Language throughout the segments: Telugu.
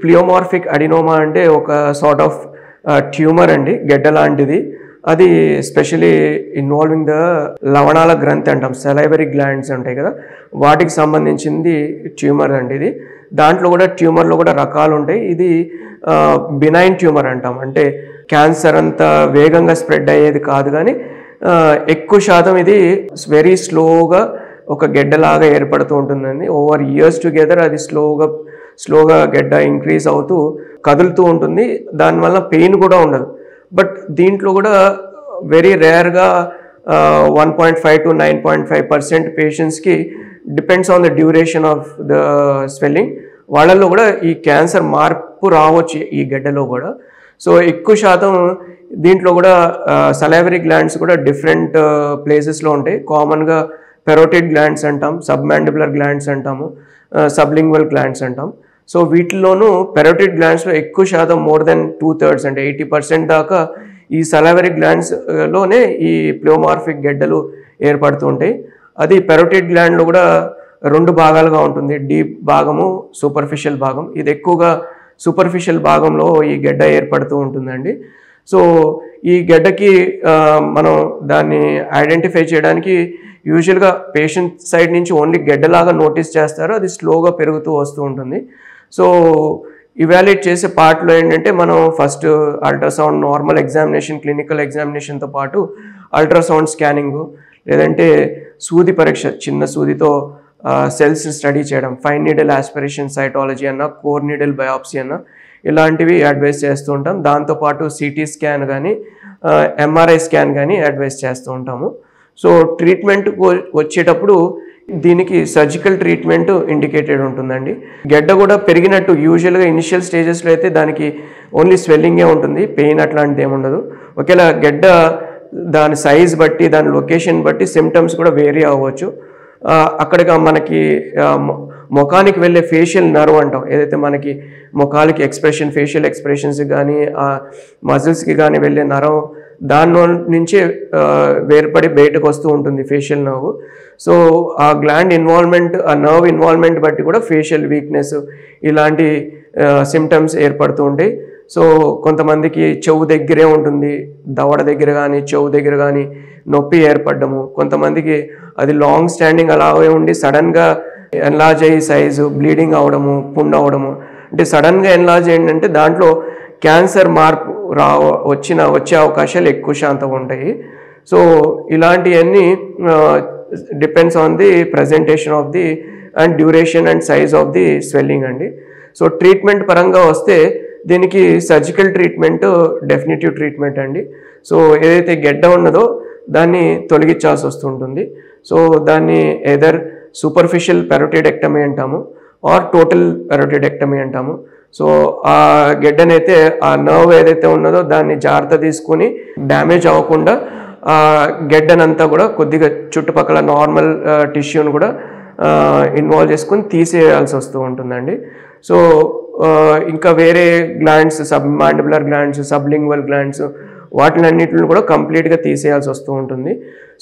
ప్లియోమార్ఫిక్ అడినోమా అంటే ఒక సార్ట్ ఆఫ్ ట్యూమర్ అండి, గెడ్డ లాంటిది. అది స్పెషలీ ఇన్వాల్వింగ్ ద లవణాల గ్రంథి అంటాం, సెలైవరీ గ్లాండ్స్ ఉంటాయి కదా, వాటికి సంబంధించింది ట్యూమర్ అండి ఇది. దాంట్లో కూడా ట్యూమర్లో కూడా రకాలు ఉంటాయి. ఇది బినైన్ ట్యూమర్ అంటాం, అంటే క్యాన్సర్ అంత వేగంగా స్ప్రెడ్ అయ్యేది కాదు, కానీ ఎక్కువ శాతం ఇది వెరీ స్లోగా ఒక గెడ్డలాగా ఏర్పడుతూ ఉంటుందండి. ఓవర్ ఇయర్స్ టుగెదర్ అది స్లోగా గెడ్డ ఇంక్రీజ్ అవుతూ కదులుతూ ఉంటుంది. దానివల్ల పెయిన్ కూడా ఉండదు. బట్ దీంట్లో కూడా వెరీ రేర్గా 1.5 to 9.5% పేషెంట్స్కి depends on the duration of the swelling, వాళ్ళల్లో కూడా ఈ క్యాన్సర్ మార్పు రావచ్చు ఈ గెడ్డలో కూడా. సో ఎక్కువ శాతం దీంట్లో కూడా సలైవరీ గ్లాండ్స్ కూడా డిఫరెంట్ ప్లేసెస్లో ఉంటాయి. కామన్గా పెరోటిడ్ గ్లాండ్స్ అంటాం, సబ్మాండిబులర్ గ్లాండ్స్ అంటాము, సబ్లింగ్వల్ గ్లాండ్స్ అంటాం. సో వీటిల్లోనూ పెరోటిడ్ గ్లాండ్స్లో ఎక్కువ శాతం మోర్ దెన్ 2/3 అంటే 80% దాకా ఈ సలైవరీ గ్లాండ్స్లోనే ఈ ప్లియోమార్ఫిక్ గెడ్డలు ఏర్పడుతూ ఉంటాయి. అది పెరోటిడ్ గ్లాండ్లో కూడా 2 భాగాలుగా ఉంటుంది, డీప్ భాగము, సూపర్ఫిషియల్ భాగం. ఇది ఎక్కువగా సూపర్ఫిషియల్ భాగంలో ఈ గెడ్డ ఏర్పడుతూ ఉంటుందండి. సో ఈ గెడ్డకి మనం దాన్ని ఐడెంటిఫై చేయడానికి యూజువల్గా పేషెంట్ సైడ్ నుంచి ఓన్లీ గెడ్డలాగా నోటీస్ చేస్తారు, అది స్లోగా పెరుగుతూ వస్తూ ఉంటుంది. సో ఇవాల్యుయేట్ చేసే పార్ట్లో ఏంటంటే మనం first ultrasound, normal examination, clinical ఎగ్జామినేషన్తో పాటు అల్ట్రాసౌండ్ స్కానింగ్, లేదంటే సూది పరీక్ష, చిన్న సూదితో సెల్స్ని స్టడీ చేయడం, ఫైన్ నీడిల్ ఆస్పిరేషన్ సైటాలజీ అన్న, కోర్ నీడిల్ బయాప్సీ అన్న, ఇలాంటివి అడ్వైస్ చేస్తూ ఉంటాం. దాంతోపాటు సిటీ స్కాన్ కానీ ఎంఆర్ఐ స్కాన్ కానీ అడ్వైస్ చేస్తూ ఉంటాము. సో ట్రీట్మెంట్ వచ్చేటప్పుడు దీనికి సర్జికల్ ట్రీట్మెంట్ ఇండికేటెడ్ ఉంటుందండి. గెడ్డ కూడా పెరిగినట్టు యూజువల్గా ఇనిషియల్ స్టేజెస్లో అయితే దానికి ఓన్లీ స్వెల్లింగే ఉంటుంది, పెయిన్ అట్లాంటిది ఏముండదు. ఒకవేళ గెడ్డ దాని సైజ్ బట్టి, దాని లొకేషన్ బట్టి సిమ్టమ్స్ కూడా వేరీ అవ్వచ్చు. అక్కడికి మనకి ముఖానికి వెళ్ళే ఫేషియల్ నర్వ్ అంటాం, ఏదైతే మనకి ముఖాలకి ఎక్స్ప్రెషన్, ఫేషియల్ ఎక్స్ప్రెషన్స్కి కానీ మజిల్స్కి కానీ వెళ్ళే నర్వ్, దాని నుంచే వేర్పడి బయటకు వస్తూ ఉంటుంది ఫేషియల్ నర్వ్. సో ఆ గ్లాండ్ ఇన్వాల్వ్మెంట్, ఆ నర్వ్ ఇన్వాల్వ్మెంట్ బట్టి కూడా ఫేషియల్ వీక్నెస్ ఇలాంటి సిమ్టమ్స్ ఏర్పడుతూ ఉంటాయి. సో కొంతమందికి చెవు దగ్గరే ఉంటుంది, దవడ దగ్గర కానీ చెవు దగ్గర కానీ నొప్పి ఏర్పడము. కొంతమందికి అది లాంగ్ స్టాండింగ్ అలాగే ఉండి సడన్గా ఎన్లార్జ్ అయ్యి సైజు, బ్లీడింగ్ అవడము, పుండ్ అవడము. అంటే సడన్గా ఎన్లార్జ్ ఏంటంటే దాంట్లో క్యాన్సర్ మార్పు వచ్చే అవకాశాలు ఎక్కువ శాతం ఉంటాయి. సో ఇలాంటివన్నీ depends on the presentation of the and duration and size of the swelling అండి. సో ట్రీట్మెంట్ పరంగా వస్తే దీనికి సర్జికల్ ట్రీట్మెంట్ డెఫినిటివ్ ట్రీట్మెంట్ అండి. సో ఏదైతే గెడ్డ ఉన్నదో దాన్ని తొలగించాల్సి వస్తుంటుంది. సో దాన్ని ఎదర్ సూపర్ఫిషియల్ పెరోటిడెక్టమీ అంటాము, ఆర్ టోటల్ పెరోటిడెక్టమీ అంటాము. సో ఆ గెడ్డనైతే ఆ నర్వ్ ఏదైతే ఉన్నదో దాన్ని జాగ్రత్త తీసుకుని డ్యామేజ్ అవ్వకుండా ఆ గెడ్డనంతా కూడా కొద్దిగా చుట్టుపక్కల నార్మల్ టిష్యూని కూడా ఇన్వాల్వ్ చేసుకుని తీసేయాల్సి వస్తూ ఉంటుందండి. సో ఇంకా వేరే glands, submandibular glands, sublingual glands, వాటినన్నిటిని కూడా కంప్లీట్గా తీసేయాల్సి వస్తూ ఉంటుంది.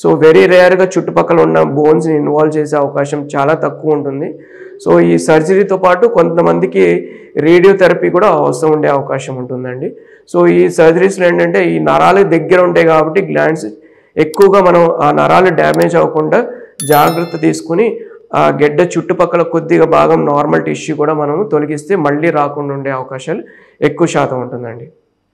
సో వెరీ రేర్గా చుట్టుపక్కల ఉన్న బోన్స్ని ఇన్వాల్వ్ చేసే అవకాశం చాలా తక్కువ ఉంటుంది. సో ఈ సర్జరీతో పాటు కొంతమందికి రేడియోథెరపీ కూడా అవసరం ఉండే అవకాశం ఉంటుందండి. సో ఈ సర్జరీస్లో ఏంటంటే ఈ నరాలు దగ్గర ఉంటాయి కాబట్టి గ్లాండ్స్ ఎక్కువగా మనం ఆ నరాలు డ్యామేజ్ అవ్వకుండా జాగ్రత్త తీసుకుని ఆ గెడ్డ చుట్టుపక్కల కొద్దిగా భాగం నార్మల్ టిష్యూ కూడా మనము తొలగిస్తే మళ్ళీ రాకుండా ఉండే అవకాశాలు ఎక్కువ శాతం ఉంటుందండి.